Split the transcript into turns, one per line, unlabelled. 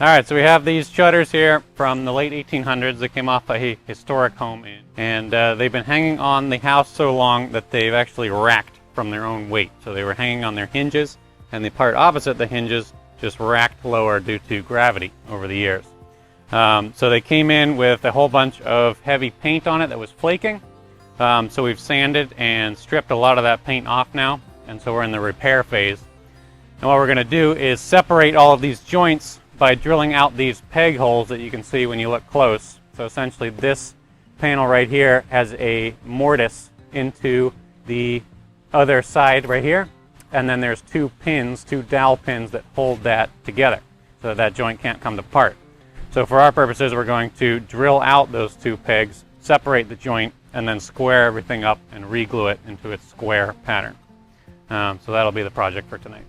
All right, so we have these shutters here from the late 1800s. They came off a historic home, and they've been hanging on the house so long that they've actually racked from their own weight. So they were hanging on their hinges, and the part opposite the hinges just racked lower due to gravity over the years. So they came in with a whole bunch of heavy paint on it that was flaking. So we've sanded and stripped a lot of that paint off now, and so we're in the repair phase. And what we're going to do is separate all of these joints by drilling out these peg holes that you can see when you look close. So essentially this panel right here has a mortise into the other side right here, and then there's two pins, two dowel pins that hold that together so that joint can't come apart. So for our purposes, we're going to drill out those two pegs, separate the joint, and then square everything up and re-glue it into its square pattern. So that'll be the project for tonight.